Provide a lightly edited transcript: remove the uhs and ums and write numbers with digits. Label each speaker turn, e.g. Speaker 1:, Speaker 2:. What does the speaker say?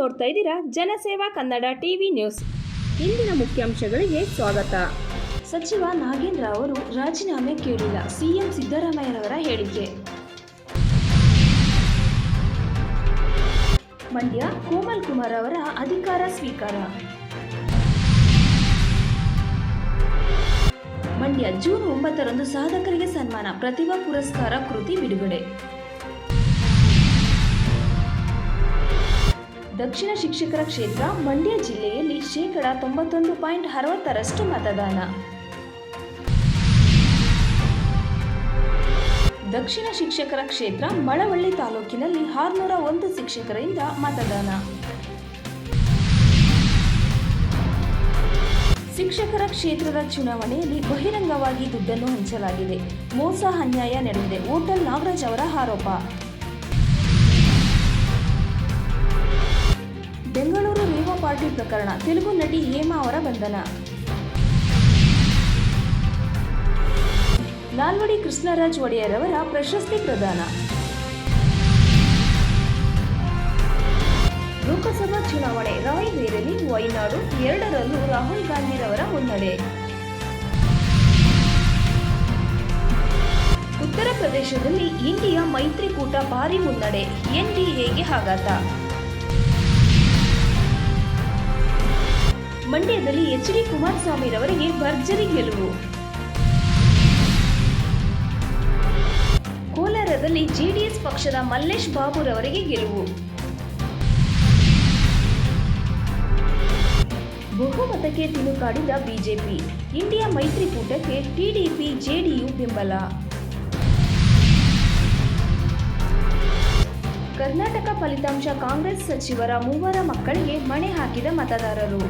Speaker 1: ನೋಡ್ತಾ ಇದ್ದೀರಾ ಜನಸೇವಾ ಕನ್ನಡ ಟಿವಿ ನ್ಯೂಸ್. ಇಂದಿನ ಮುಖ್ಯಾಂಶಗಳಿಗೆ ಸ್ವಾಗತ. ಸಚಿವ ನಾಗೇಂದ್ರ ಅವರು ರಾಜೀನಾಮೆ ಕೇಳಿಲ್ಲ, ಸಿಎಂ ಸಿದ್ದರಾಮಯ್ಯರವರ ಹೇಳಿಕೆ. ಮಂಡ್ಯ ಕೋಮಲ್ ಕುಮಾರ್ ಅವರ ಅಧಿಕಾರ ಸ್ವೀಕಾರ. ಮಂಡ್ಯ ಜೂನ್ 9ರಂದು ಸಾಧಕರಿಗೆ ಸನ್ಮಾನ, ಪ್ರತಿಭಾ ಪುರಸ್ಕಾರ ಕೃತಿ ಬಿಡುಗಡೆ. ದಕ್ಷಿಣ ಶಿಕ್ಷಕರ ಕ್ಷೇತ್ರ ಮಂಡ್ಯ ಜಿಲ್ಲೆಯಲ್ಲಿ 91.60% ಮತದಾನ. ದಕ್ಷಿಣ ಶಿಕ್ಷಕರ ಕ್ಷೇತ್ರ ಮಳವಳ್ಳಿ ತಾಲೂಕಿನಲ್ಲಿ 601 ಶಿಕ್ಷಕರಿಂದ ಮತದಾನ. ಶಿಕ್ಷಕರ ಕ್ಷೇತ್ರದ ಚುನಾವಣೆಯಲ್ಲಿ ಬಹಿರಂಗವಾಗಿ ದುಡ್ಡನ್ನು ಹಂಚಲಾಗಿದೆ, ಮೋಸ ಅನ್ಯಾಯ ನಡೆದಿದೆ, ಹೋಟೆಲ್ ನಾಗರಾಜ್ ಅವರ ಆರೋಪ. ಬೆಂಗಳೂರು ರೇವಾ ಪಾರ್ಟಿ ಪ್ರಕರಣ, ತೆಲುಗು ನಟಿ ಹೇಮಾ ಅವರ ಬಂಧನ. ನಾಲ್ವಡಿ ಕೃಷ್ಣರಾಜ್ ಒಡೆಯರ್ ಅವರ ಪ್ರಶಸ್ತಿ ಪ್ರದಾನ. ಲೋಕಸಭಾ ಚುನಾವಣೆ ರಾಯಬೇರೇಲಿ ವಯನಾಡು 2ರಲ್ಲೂ ರಾಹುಲ್ ಗಾಂಧಿರವರ ಮುನ್ನಡೆ. ಉತ್ತರ ಪ್ರದೇಶದಲ್ಲಿ ಇಂಡಿಯಾ ಮೈತ್ರಿಕೂಟ ಭಾರೀ ಮುನ್ನಡೆ, ಎನ್ಡಿಎಗೆ ಆಘಾತ. ಮಂಡ್ಯದಲ್ಲಿ ಎಚ್.ಡಿ. ಕುಮಾರಸ್ವಾಮಿರವರಿಗೆ ಭರ್ಜರಿ ಗೆಲುವು. ಕೋಲಾರದಲ್ಲಿ ಜೆಡಿಎಸ್ ಪಕ್ಷದ ಮಲ್ಲೇಶ್ ಬಾಬುರವರಿಗೆ ಗೆಲುವು. ಬಹುಮತಕ್ಕೆ ತಿಣುಕಾಡಿದ ಬಿಜೆಪಿ, ಇಂಡಿಯಾ ಮೈತ್ರಿಕೂಟಕ್ಕೆ ಟಿಡಿಪಿ ಜೆಡಿಯು ಬೆಂಬಲ. ಕರ್ನಾಟಕ ಫಲಿತಾಂಶ, ಕಾಂಗ್ರೆಸ್ ಸಚಿವರ 3 ಮಕ್ಕಳಿಗೆ ಮಣೆ ಹಾಕಿದ ಮತದಾರರು.